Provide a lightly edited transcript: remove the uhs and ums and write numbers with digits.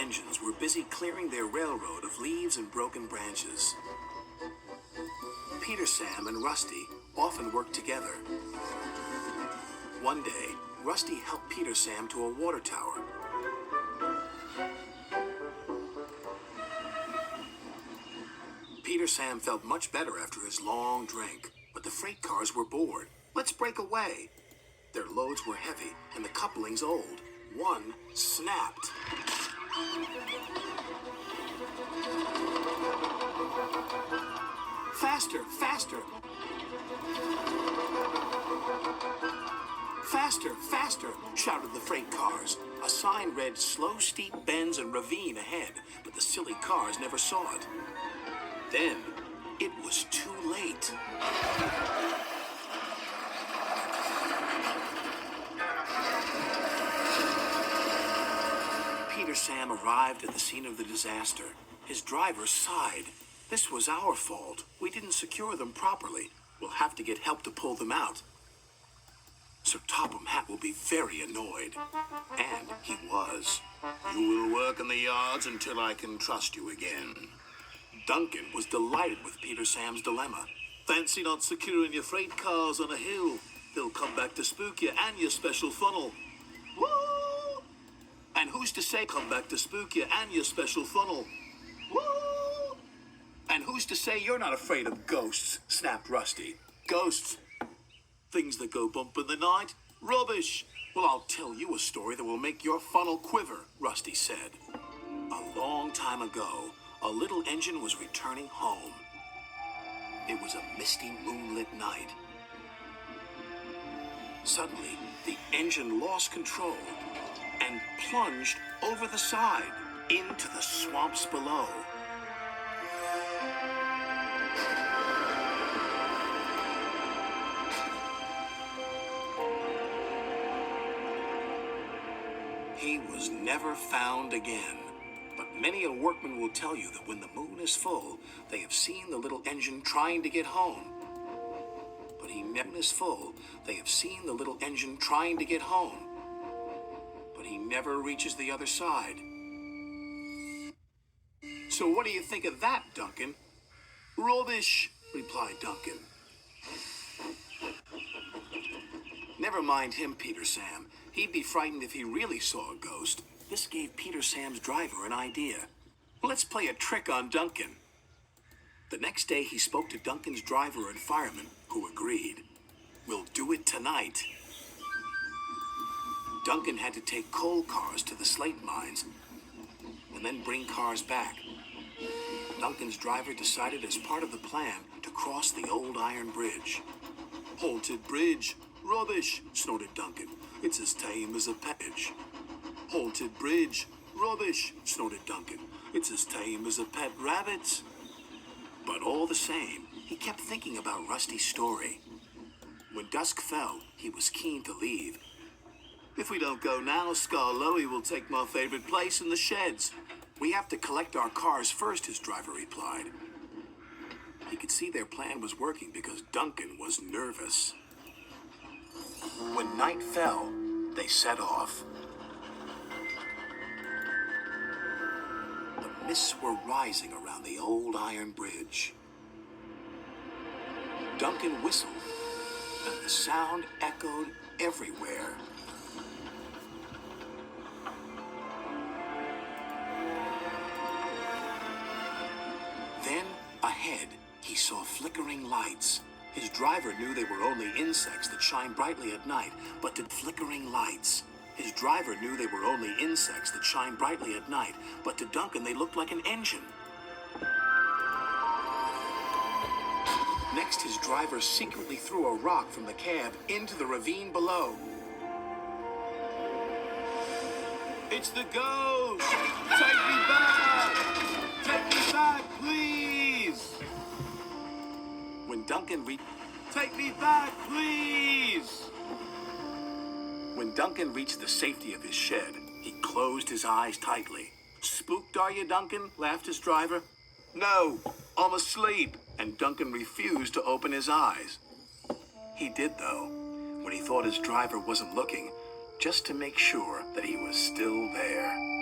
engines were busy clearing their railroad of leaves and broken branches. Peter, Sam, and Rusty often worked together. One day, Rusty helped Peter Sam to a water tower. Peter Sam felt much better after his long drink, but the freight cars were bored. Let's break away. Their loads were heavy and the couplings old. One snapped. Faster, faster! Faster, faster, shouted the freight cars. A sign read slow, steep bends and ravine ahead, but the silly cars never saw it. Then, it was too late. Peter Sam arrived at the scene of the disaster. His driver sighed. This was our fault. We didn't secure them properly. We'll have to get help to pull them out. Sir Topham Hatt will be very annoyed. And he was. You will work in the yards until I can trust you again. Duncan was delighted with Peter Sam's dilemma. Fancy not securing your freight cars on a hill. They'll come back to spook you and your special funnel. Woo! And who's to say come back to spook you and your special funnel? Woo! And who's to say you're not afraid of ghosts? Snapped Rusty. Ghosts? Things that go bump in the night? Rubbish! Well, I'll tell you a story that will make your funnel quiver, Rusty said. A long time ago, a little engine was returning home. It was a misty, moonlit night. Suddenly, the engine lost control and plunged over the side into the swamps below. He was never found again. But many a workman will tell you that when the moon is full, they have seen the little engine trying to get home. But he never is full. They have seen the little engine trying to get home. But he never reaches the other side. So what do you think of that, Duncan? Rubbish, replied Duncan. Never mind him, Peter Sam. He'd be frightened if he really saw a ghost. This gave Peter Sam's driver an idea. Let's play a trick on Duncan. The next day he spoke to Duncan's driver and fireman, who agreed. We'll do it tonight. Duncan had to take coal cars to the slate mines and then bring cars back. Duncan's driver decided as part of the plan to cross the old iron bridge. Haunted bridge. Rubbish, snorted Duncan. It's as tame as a page. Haunted bridge. Rubbish, snorted Duncan. It's as tame as a pet rabbit. But all the same, he kept thinking about Rusty's story. When dusk fell, he was keen to leave. If we don't go now, Skarloey will take my favorite place in the sheds. We have to collect our cars first, his driver replied. He could see their plan was working because Duncan was nervous. When night fell, they set off. The mists were rising around the old iron bridge. Duncan whistled, and the sound echoed everywhere. Then, ahead, he saw flickering lights. His driver knew they were only insects that shine brightly at night, but to flickering lights. His driver knew they were only insects that shine brightly at night, but to Duncan they looked like an engine. Next, his driver secretly threw a rock from the cab into the ravine below. It's the ghost! Take me back! Take me back, please! When Duncan Take me back, please! When Duncan reached the safety of his shed, he closed his eyes tightly. Spooked, are you, Duncan? Laughed his driver. No, I'm asleep. And Duncan refused to open his eyes. He did, though, when he thought his driver wasn't looking, just to make sure that he was still there.